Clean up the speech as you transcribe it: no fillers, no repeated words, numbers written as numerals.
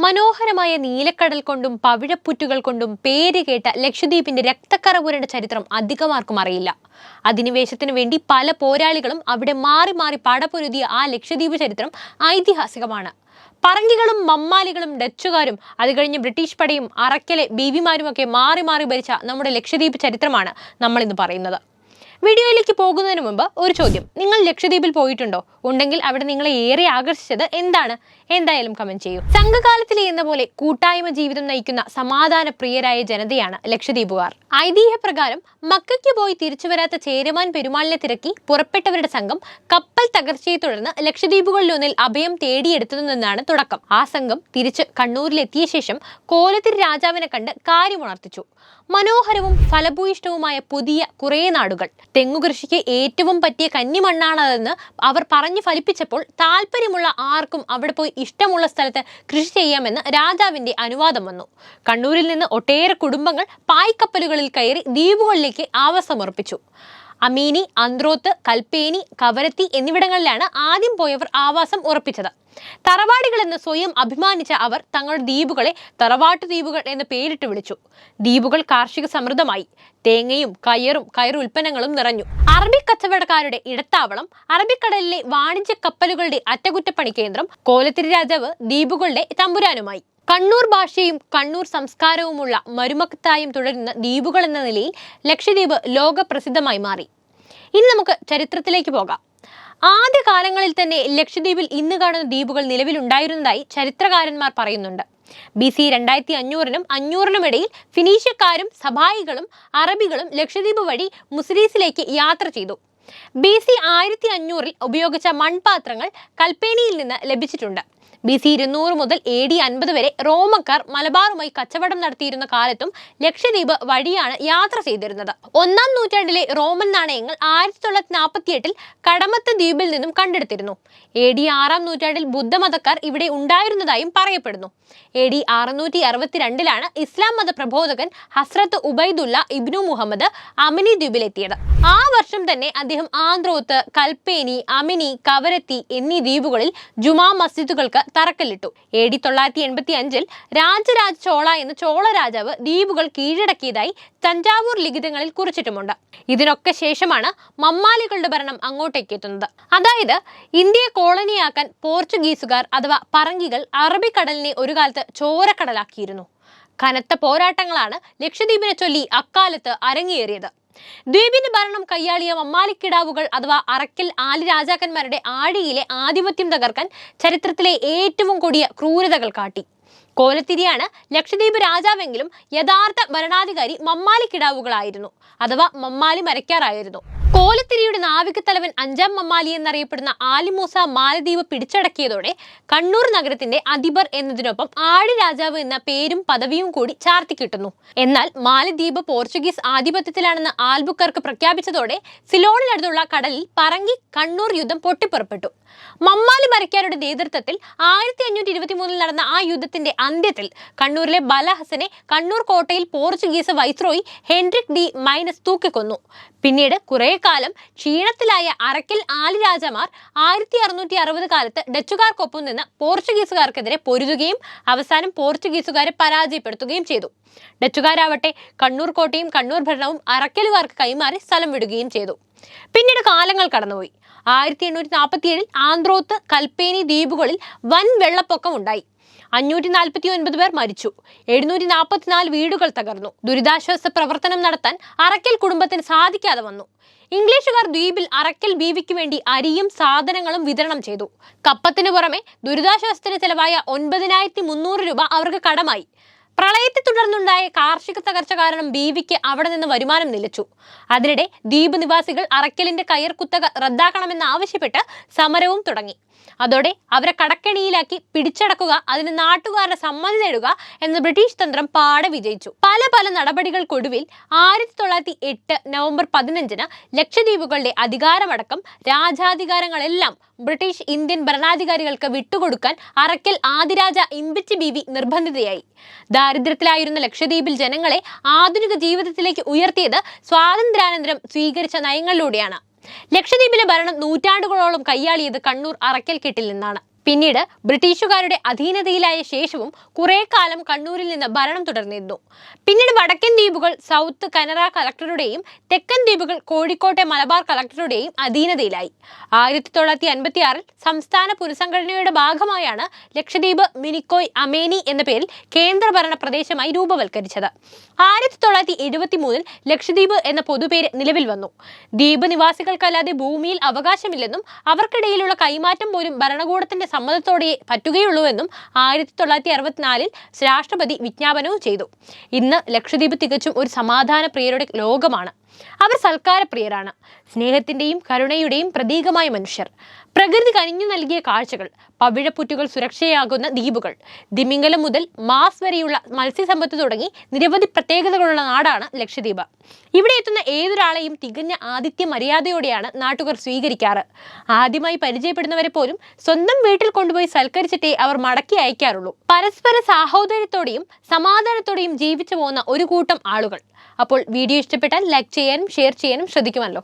മനോഹരമായ നീലക്കടൽ കൊണ്ടും പവിഴപ്പുറ്റുകൾ കൊണ്ടും പേരുകേട്ട ലക്ഷദ്വീപിന്റെ രക്തക്കറ പുരണ്ട ചരിത്രം അധികമാർക്കും അറിയില്ല. അധിനിവേശത്തിനു വേണ്ടി പല പോരാളികളും അവിടെ മാറി മാറി പടപൊരുതിയ ആ ലക്ഷദ്വീപ് ചരിത്രം ഐതിഹാസികമാണ്. പറങ്കികളും മമ്മാലികളും ഡച്ചുകാരും അത് കഴിഞ്ഞ് ബ്രിട്ടീഷ് പടയും അറക്കലെ ബീവിമാരുമൊക്കെ മാറി മാറി ഭരിച്ച നമ്മുടെ ലക്ഷദ്വീപ് ചരിത്രമാണ് നമ്മൾ ഇന്ന് പറയുന്നത്. വീഡിയോയിലേക്ക് പോകുന്നതിന് മുമ്പ് ഒരു ചോദ്യം: നിങ്ങൾ ലക്ഷദ്വീപിൽ പോയിട്ടുണ്ടോ? ഉണ്ടെങ്കിൽ അവിടെ നിങ്ങളെ ഏറെ ആകർഷിച്ചത് എന്താണ്? എന്തായാലും കമന്റ് ചെയ്യൂ. സംഘകാലത്തിലെ എന്ന പോലെ കൂട്ടായ്മ ജീവിതം നയിക്കുന്ന സമാധാന പ്രിയരായ ജനതയാണ് ലക്ഷദ്വീപുകാർ. ഐതിഹ്യപ്രകാരം മക്കയ്ക്ക് പോയി തിരിച്ചു വരാത്ത ചേരമാൻ പെരുമാളിനെ തിരക്കി പുറപ്പെട്ടവരുടെ സംഘം കപ്പൽ തകർച്ചയെ തുടർന്ന് ലക്ഷദ്വീപുകളിലൊന്നിൽ അഭയം തേടിയെടുത്തു നിന്നാണ് തുടക്കം. ആ സംഘം തിരിച്ച് കണ്ണൂരിലെത്തിയ ശേഷം കോലത്തിരി രാജാവിനെ കണ്ട് കാര്യമുണർത്തിച്ചു. മനോഹരവും ഫലഭൂയിഷ്ടവുമായ പുതിയ കുറേ നാടുകൾ, തെങ്ങുകൃഷിക്ക് ഏറ്റവും പറ്റിയ കന്നിമണ്ണാണതെന്ന് അവർ പറഞ്ഞു ഫലിപ്പിച്ചപ്പോൾ താല്പര്യമുള്ള ആർക്കും അവിടെ പോയി ഇഷ്ടമുള്ള സ്ഥലത്ത് കൃഷി ചെയ്യാമെന്ന് രാജാവിന്റെ അനുവാദം വന്നു. കണ്ണൂരിൽ നിന്ന് ഒട്ടേറെ കുടുംബങ്ങൾ പായ്ക്കപ്പലുകളിൽ കയറി ദ്വീപുകളിലേക്ക് ആവാസമുറപ്പിച്ചു. അമീനി, അന്ത്രോത്ത്, കൽപ്പേനി, കവരത്തി എന്നിവിടങ്ങളിലാണ് ആദ്യം പോയവർ ആവാസം ഉറപ്പിച്ചത്. തറവാടികൾ എന്ന് സ്വയം അഭിമാനിച്ച അവർ തങ്ങളുടെ ദ്വീപുകളെ തറവാട്ടു ദ്വീപുകൾ എന്ന് പേരിട്ട് വിളിച്ചു. ദ്വീപുകൾ കാർഷിക സമൃദ്ധമായി. തേങ്ങയും കയർ ഉൽപ്പന്നങ്ങളും നിറഞ്ഞു. അറബി കച്ചവടക്കാരുടെ ഇടത്താവളം, അറബിക്കടലിലെ വാണിജ്യ കപ്പലുകളുടെ അറ്റകുറ്റപ്പണി കേന്ദ്രം, കോലത്തിരി രാജാവ് ദ്വീപുകളുടെ തമ്പുരാനുമായി. കണ്ണൂർ ഭാഷയും കണ്ണൂർ സംസ്കാരവുമുള്ള മരുമക്കത്തായും തുടരുന്ന ദ്വീപുകൾ എന്ന നിലയിൽ ലക്ഷദ്വീപ് ലോക പ്രസിദ്ധമായി മാറി. ഇനി നമുക്ക് ചരിത്രത്തിലേക്ക് പോകാം. ആദ്യ കാലങ്ങളിൽ തന്നെ ലക്ഷദ്വീപിൽ ഇന്ന് കാണുന്ന ദ്വീപുകൾ നിലവിലുണ്ടായിരുന്നതായി ചരിത്രകാരന്മാർ പറയുന്നുണ്ട്. BC 2500-നും 500-നും ഇടയിൽ ഫിനീഷ്യക്കാരും സഭായികളും അറബികളും ലക്ഷദ്വീപ് വഴി മുസിരീസിലേക്ക് യാത്ര ചെയ്തു. BC 1500-ൽ ഉപയോഗിച്ച മൺപാത്രങ്ങൾ കൽപ്പേനിയിൽ നിന്ന് ലഭിച്ചിട്ടുണ്ട്. BC 200 മുതൽ AD 50 വരെ റോമക്കാർ മലബാറുമായി കച്ചവടം നടത്തിയിരുന്ന കാലത്തും ലക്ഷദ്വീപ് വഴിയാണ് യാത്ര ചെയ്തിരുന്നത്. 1-ാം നൂറ്റാണ്ടിലെ റോമൻ നാണയങ്ങൾ 1948-ൽ കടമത്ത് ദ്വീപിൽ നിന്നും കണ്ടെടുത്തിരുന്നു. AD 6-ാം നൂറ്റാണ്ടിൽ ബുദ്ധമതക്കാർ ഇവിടെ ഉണ്ടായിരുന്നതായും പറയപ്പെടുന്നു. AD 662-ലാണ് ഇസ്ലാം മത പ്രബോധകൻ ഹസ്രത്ത് ഉബൈദുല്ല ഇബ്നു മുഹമ്മദ് അമിനി ദ്വീപിലെത്തിയത്. ആ വർഷം തന്നെ അദ്ദേഹം ആന്ത്രോത്ത്, കൽപ്പേനി, അമിനി, കവരത്തി എന്നീ ദ്വീപുകളിൽ ജുമാ മസ്ജിദുകൾക്ക് തറക്കല്ലിട്ടു. AD 985-ൽ രാജരാജ ചോള എന്ന ചോള രാജാവ് ദ്വീപുകൾ കീഴടക്കിയതായി തഞ്ചാവൂർ ലിഖിതങ്ങളിൽ കുറിച്ചിട്ടുമുണ്ട്. ഇതിനൊക്കെ ശേഷമാണ് മമ്മാലികളുടെ ഭരണം അങ്ങോട്ടേക്ക് എത്തുന്നത്. അതായത് ഇന്ത്യയെ കോളനിയാക്കാൻ പോർച്ചുഗീസുകാർ അഥവാ പറങ്കികൾ അറബിക്കടലിനെ ഒരു കാലത്ത് ചോരക്കടലാക്കിയിരുന്നു. കനത്ത പോരാട്ടങ്ങളാണ് ലക്ഷദ്വീപിനെ ചൊല്ലി അക്കാലത്ത് അരങ്ങേറിയത്. ദ്വീപിന്റെ ഭരണം കയ്യാളിയ മമ്മാലിക്കിടാവുകൾ അഥവാ അറക്കൽ ആലി രാജാക്കന്മാരുടെ ആഴിയിലെ ആധിപത്യം തകർക്കാൻ ചരിത്രത്തിലെ ഏറ്റവും കൊടിയ ക്രൂരതകൾ കാട്ടി. കോലത്തിരിയാണ് ലക്ഷദ്വീപ് രാജാവെങ്കിലും യഥാർത്ഥ ഭരണാധികാരി മമ്മാലിക്കിടാവുകളായിരുന്നു അഥവാ മമ്മാലി മരക്കാറായിരുന്നു. കോലത്തിരിയുടെ നാവികത്തലവൻ 5-ാം മമ്മാലി എന്നറിയപ്പെടുന്ന ആലിമൂസ മാലദ്വീപ് പിടിച്ചടക്കിയതോടെ കണ്ണൂർ നഗരത്തിന്റെ അധിപർ എന്നതിനൊപ്പം ആഴി രാജാവ് എന്ന പേരും പദവിയും കൂടി ചാർത്തി കിട്ടുന്നു. എന്നാൽ മാലദ്വീപ് പോർച്ചുഗീസ് ആധിപത്യത്തിലാണെന്ന് ആൽബുക്കർക്ക് പ്രഖ്യാപിച്ചതോടെ സിലോണിനടുത്തുള്ള കടലിൽ പറങ്കി കണ്ണൂർ യുദ്ധം പൊട്ടിപ്പുറപ്പെട്ടു. മമ്മാലി മരക്കാരുടെ നേതൃത്വത്തിൽ 1523-ൽ നടന്ന ആ യുദ്ധത്തിന്റെ അന്ത്യത്തിൽ കണ്ണൂരിലെ ബലഹസനെ കണ്ണൂർ കോട്ടയിൽ Portuguese viceroy Henrique de Menezes തൂക്കിക്കൊന്നു. പിന്നീട് കുറെ കാലം ക്ഷീണത്തിലായ അറക്കൽ ആലി രാജാമാർ 1660 കാലത്ത് ഡച്ചുകാർക്കൊപ്പം നിന്ന് പോർച്ചുഗീസുകാർക്കെതിരെ പൊരുതുകയും അവസാനം പോർച്ചുഗീസുകാരെ പരാജയപ്പെടുത്തുകയും ചെയ്തു. ഡച്ചുകാരാവട്ടെ കണ്ണൂർ കോട്ടയും കണ്ണൂർ ഭരണവും അറക്കലുകാർക്ക് കൈമാറി സ്ഥലം വിടുകയും ചെയ്തു. പിന്നീട് കാലങ്ങൾ കടന്നുപോയി. 1847-ൽ ആന്ത്രോത്ത്, കൽപ്പേനി ദ്വീപുകളിൽ വൻ വെള്ളപ്പൊക്കം ഉണ്ടായി. 549 പേർ മരിച്ചു. 744 വീടുകൾ തകർന്നു. ദുരിതാശ്വാസ പ്രവർത്തനം നടത്താൻ അറക്കൽ കുടുംബത്തിന് സാധിക്കാതെ വന്നു. ഇംഗ്ലീഷുകാർ ദ്വീപിൽ അറക്കൽ ബീവിക്ക് വേണ്ടി അരിയും സാധനങ്ങളും വിതരണം ചെയ്തു. കപ്പത്തിന് പുറമെ ദുരിതാശ്വാസത്തിന് ചെലവായ 9300 രൂപ അവർക്ക് കടമായി. പ്രളയത്തെ തുടർന്നുണ്ടായ കാർഷിക തകർച്ച കാരണം ബീവിക്ക് അവിടെ നിന്ന് വരുമാനം നിലച്ചു. അതിനിടെ ദ്വീപ് നിവാസികൾ അറക്കലിന്റെ കയർ കുത്തക റദ്ദാക്കണമെന്നാവശ്യപ്പെട്ട് സമരവും തുടങ്ങി. അതോടെ അവരെ കടക്കെണിയിലാക്കി പിടിച്ചടക്കുക, അതിന് നാട്ടുകാരുടെ സമ്മതി നേടുക എന്ന ബ്രിട്ടീഷ് തന്ത്രം പാടെ വിജയിച്ചു. പല നടപടികൾക്കൊടുവിൽ 1908 നവംബർ 15-ന് ലക്ഷദ്വീപുകളുടെ അധികാരമടക്കം രാജാധികാരങ്ങളെല്ലാം ബ്രിട്ടീഷ് ഇന്ത്യൻ ഭരണാധികാരികൾക്ക് വിട്ടുകൊടുക്കാൻ അറക്കൽ ആദിരാജ ഇമ്പിച്ചി ബീവി നിർബന്ധിതയായി. ദാരിദ്ര്യത്തിലായിരുന്ന ലക്ഷദ്വീപിൽ ജനങ്ങളെ ആധുനിക ജീവിതത്തിലേക്ക് ഉയർത്തിയത് സ്വാതന്ത്ര്യാനന്തരം സ്വീകരിച്ച നയങ്ങളിലൂടെയാണ്. ലക്ഷദ്വീപിലെ ഭരണം നൂറ്റാണ്ടുകളോളം കയ്യാളിയത് കണ്ണൂർ അറക്കൽ കെട്ടിൽ നിന്നാണ്. പിന്നീട് ബ്രിട്ടീഷുകാരുടെ അധീനതയിലായ ശേഷവും കുറെ കാലം കണ്ണൂരിൽ നിന്ന് ഭരണം തുടർന്നിരുന്നു. പിന്നീട് വടക്കൻ ദ്വീപുകൾ സൗത്ത് കനറ കളക്ടറുടെയും തെക്കൻ ദ്വീപുകൾ കോഴിക്കോട്ടെ മലബാർ കളക്ടറുടെയും അധീനതയിലായി. 1956 സംസ്ഥാന പുനഃസംഘടനയുടെ ഭാഗമായാണ് ലക്ഷദ്വീപ് മിനിക്കോയ് അമേനി എന്ന പേരിൽ കേന്ദ്രഭരണ പ്രദേശമായി രൂപവൽക്കരിച്ചത്. 1973 ലക്ഷദ്വീപ് എന്ന പൊതുപേര് നിലവിൽ വന്നു. ദ്വീപ് നിവാസികൾക്കല്ലാതെ ഭൂമിയിൽ അവകാശമില്ലെന്നും അവർക്കിടയിലുള്ള കൈമാറ്റം പോലും ഭരണകൂടത്തിന്റെ സമ്മതത്തോടെ പറ്റുകയുള്ളൂവെന്നും 1964 രാഷ്ട്രപതി വിജ്ഞാപനവും ചെയ്തു. ഇന്ന് ലക്ഷദ്വീപ് തികച്ചും ഒരു സമാധാന പ്രിയരുടെ ലോകമാണ്. അവർ സൽക്കാരപ്രിയരാണ്. സ്നേഹത്തിന്റെയും കരുണയുടെയും പ്രതീകമായ മനുഷ്യർ. പ്രകൃതി കനിഞ്ഞു നൽകിയ കാഴ്ചകൾ, പവിഴപ്പുറ്റുകൾ സുരക്ഷയാകുന്ന ദ്വീപുകൾ, തിമിംഗലം മുതൽ മാസ് വരെയുള്ള മത്സ്യസമ്പത്ത് തുടങ്ങി നിരവധി പ്രത്യേകതകളുള്ള നാടാണ് ലക്ഷദ്വീപ്. ഇവിടെ എത്തുന്ന ഏതൊരാളെയും തികഞ്ഞ ആതിഥ്യ മര്യാദയോടെയാണ് നാട്ടുകാർ സ്വീകരിക്കാറ്. ആദ്യമായി പരിചയപ്പെടുന്നവരെ പോലും സ്വന്തം വീട്ടിൽ കൊണ്ടുപോയി സൽക്കരിച്ചിട്ടേ അവർ മടക്കി അയക്കാറുള്ളൂ. പരസ്പര സാഹോദര്യത്തോടെയും സമാധാനത്തോടെയും ജീവിച്ചു പോകുന്ന ഒരു കൂട്ടം ആളുകൾ. അപ്പോൾ വീഡിയോ ഇഷ്ടപ്പെട്ടാൽ ലൈക്ക് ചെയ്യാനും ഷെയർ ചെയ്യാനും ശ്രദ്ധിക്കുമല്ലോ.